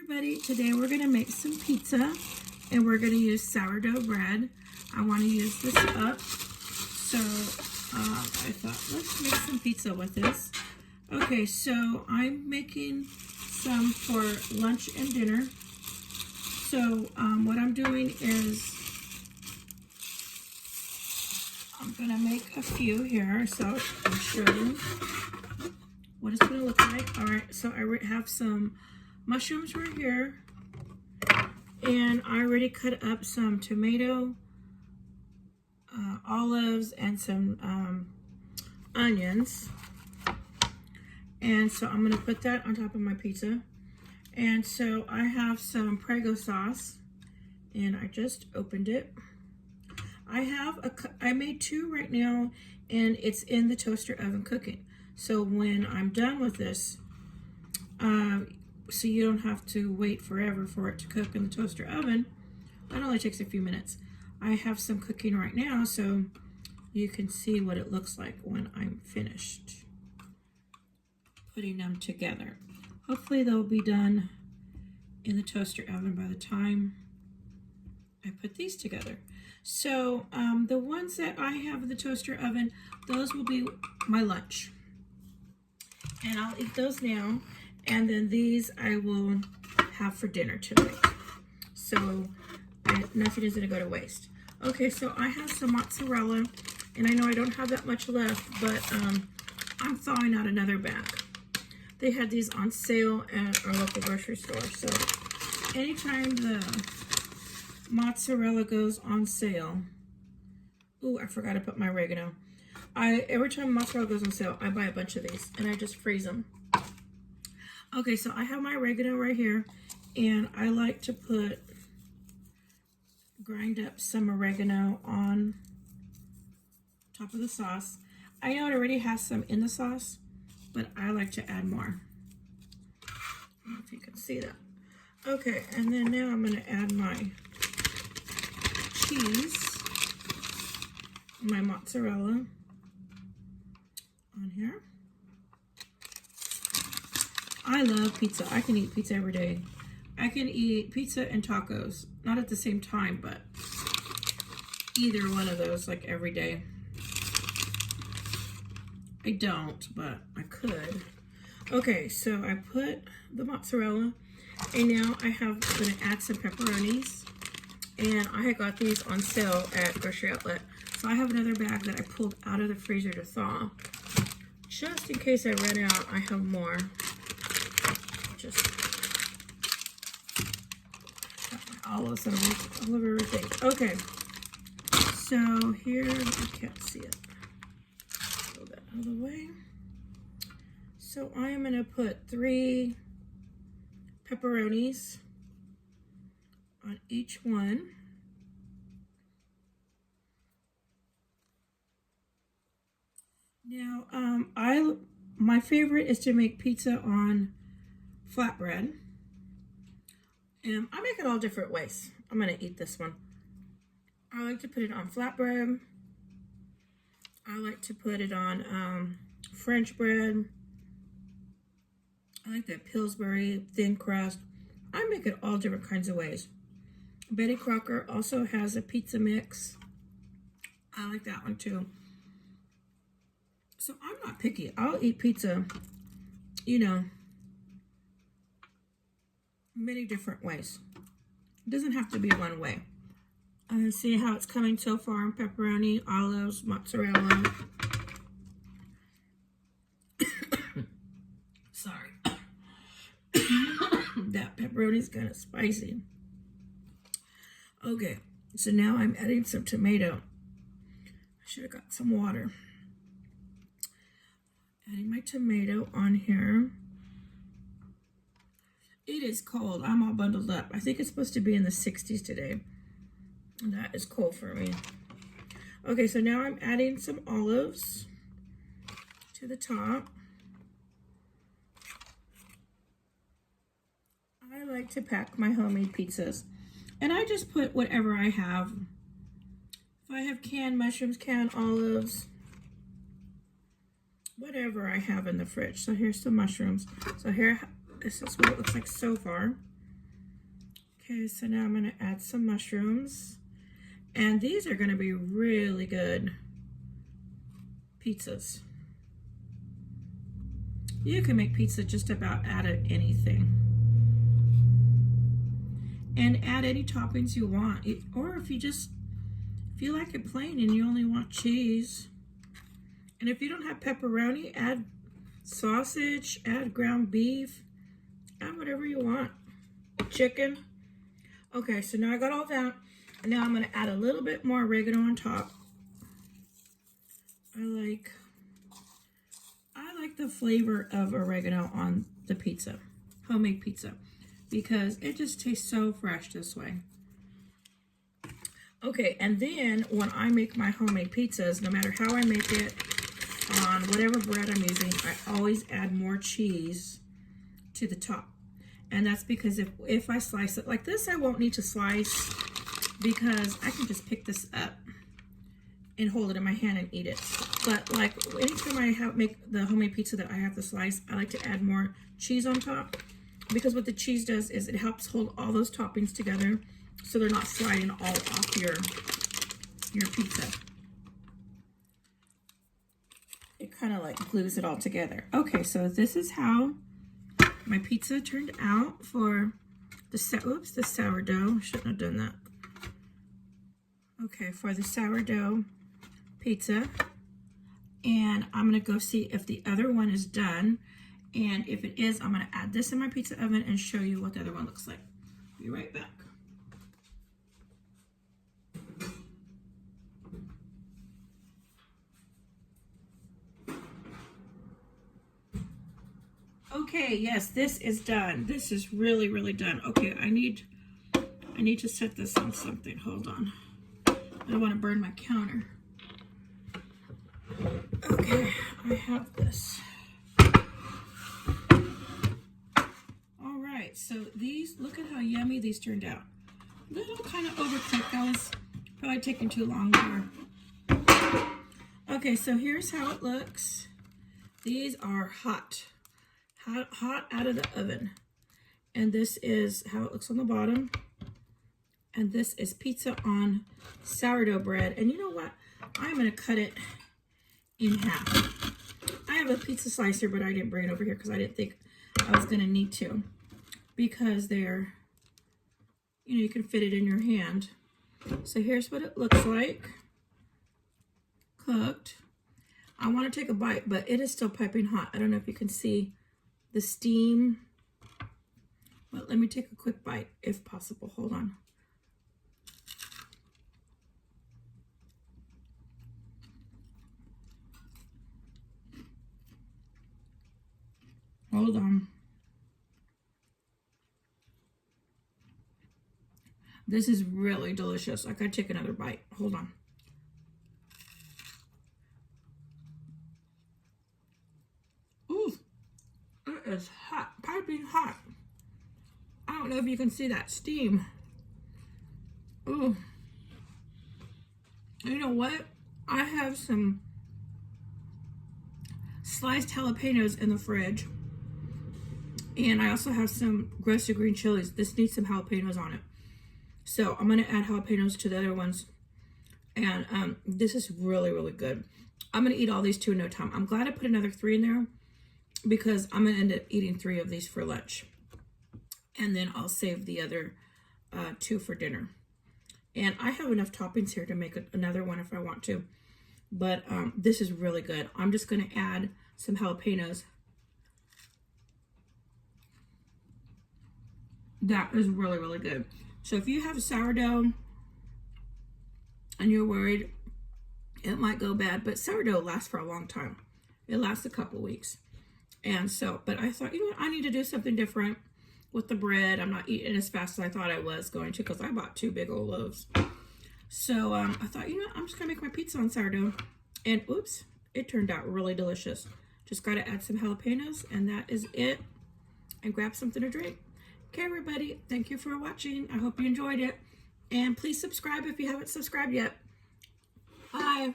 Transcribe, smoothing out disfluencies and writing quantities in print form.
everybody, today we're going to make some pizza and we're going to use sourdough bread. I want to use this up, so I thought let's make some pizza with this. Okay, so I'm making some for lunch and dinner. So what I'm doing is I'm going to make a few here, so I'll show you what it's going to look like. Alright, so I have some mushrooms right here, and I already cut up some tomato, olives, and some onions. And so I'm going to put that on top of my pizza. And so I have some Prego sauce, and I just opened it. I made two right now, and it's in the toaster oven cooking. So when I'm done with this, so you don't have to wait forever for it to cook in the toaster oven, that only takes a few minutes. I have some cooking right now, so you can see what it looks like when I'm finished putting them together. Hopefully they'll be done in the toaster oven by the time I put these together. So the ones that I have in the toaster oven, those will be my lunch. And I'll eat those now. And then these I will have for dinner tonight. So nothing is going to go to waste. Okay, so I have some mozzarella. And I know I don't have that much left, but I'm thawing out another bag. They had these on sale at our local grocery store. So anytime the mozzarella goes on sale, ooh, I forgot to put my oregano. Every time mozzarella goes on sale, I buy a bunch of these and I just freeze them. Okay, so I have my oregano right here, and I like to grind up some oregano on top of the sauce. I know it already has some in the sauce, but I like to add more. I don't know if you can see that. Okay, and then now I'm going to add my cheese, my mozzarella on here. I love pizza. I can eat pizza every day. I can eat pizza and tacos, not at the same time, but either one of those like every day. I don't, but I could. Okay, so I put the mozzarella, and now I'm going to add some pepperonis. And I had got these on sale at Grocery Outlet. So I have another bag that I pulled out of the freezer to thaw. Just in case I run out, I have more. Just got my olives all over everything. Okay, so here, you can't see it. Throw that out of the way. So I am going to put 3 pepperonis on each one. Now, my favorite is to make pizza on flatbread. And I make it all different ways. I'm going to eat this one. I like to put it on flatbread. I like to put it on French bread. I like that Pillsbury thin crust. I make it all different kinds of ways. Betty Crocker also has a pizza mix. I like that one too. So I'm not picky. I'll eat pizza, you know, many different ways. It doesn't have to be one way. See how it's coming so far on pepperoni, olives, mozzarella. Sorry. That pepperoni is kind of spicy. Okay, so now I'm adding some tomato. I should have got some water. Adding my tomato on here. It is cold. I'm all bundled up. I think it's supposed to be in the 60s today. And that is cold for me. Okay, so now I'm adding some olives to the top. I like to pack my homemade pizzas. And I just put whatever I have. If I have canned mushrooms, canned olives, whatever I have in the fridge. So here's some mushrooms. So here, this is what it looks like so far. Okay, so now I'm going to add some mushrooms. And these are going to be really good pizzas. You can make pizza just about out of anything. And add any toppings you want. Or if you like it plain and you only want cheese. And if you don't have pepperoni, add sausage, add ground beef, add whatever you want. Chicken. Okay, so now I got all that. And now I'm going to add a little bit more oregano on top. I like the flavor of oregano on the pizza, homemade pizza, because it just tastes so fresh this way. Okay, and then when I make my homemade pizzas, no matter how I make it, on whatever bread I'm using, I always add more cheese to the top. And that's because if I slice it like this, I won't need to slice, because I can just pick this up and hold it in my hand and eat it. But like anytime I make the homemade pizza that I have to slice, I like to add more cheese on top, because what the cheese does is it helps hold all those toppings together so they're not sliding all off your pizza. It kind of like glues it all together. Okay, so this is how my pizza turned out for the sourdough. Shouldn't have done that. Okay, for the sourdough pizza. And I'm going to go see if the other one is done. And if it is, I'm going to add this in my pizza oven and show you what the other one looks like. Be right back. Okay, yes, this is done. This is really, really done. Okay, I need to set this on something. Hold on. I don't want to burn my counter. Okay, I have this. All right, so these, look at how yummy these turned out. A little kind of overcooked. That was probably taking too long there. Okay, so here's how it looks. These are hot out of the oven. And this is how it looks on the bottom. And this is pizza on sourdough bread. And you know what? I'm going to cut it in half. I have a pizza slicer, but I didn't bring it over here because I didn't think I was going to need to. Because they're, you can fit it in your hand. So here's what it looks like. Cooked. I want to take a bite, but it is still piping hot. I don't know if you can see the steam. But let me take a quick bite if possible. Hold on. Hold on. This is really delicious. I gotta take another bite. Hold on. Ooh, it is hot, piping hot. I don't know if you can see that steam. Ooh. You know what? I have some sliced jalapenos in the fridge. And I also have some roasted green chilies. This needs some jalapenos on it. So I'm going to add jalapenos to the other ones. And this is really, really good. I'm going to eat all these two in no time. I'm glad I put another 3 in there because I'm going to end up eating 3 of these for lunch. And then I'll save the other 2 for dinner. And I have enough toppings here to make another one if I want to. But this is really good. I'm just going to add some jalapenos. That is really, really good. So if you have a sourdough and you're worried it might go bad, but sourdough lasts for a long time. It lasts a couple weeks. And so, but I thought, you know what, I need to do something different with the bread. I'm not eating as fast as I thought I was going to because I bought 2 big old loaves. So I thought, you know what, I'm just going to make my pizza on sourdough. And oops, it turned out really delicious. Just got to add some jalapenos and that is it. And grab something to drink. Okay, everybody, thank you for watching. I hope you enjoyed it. And please subscribe if you haven't subscribed yet. Bye.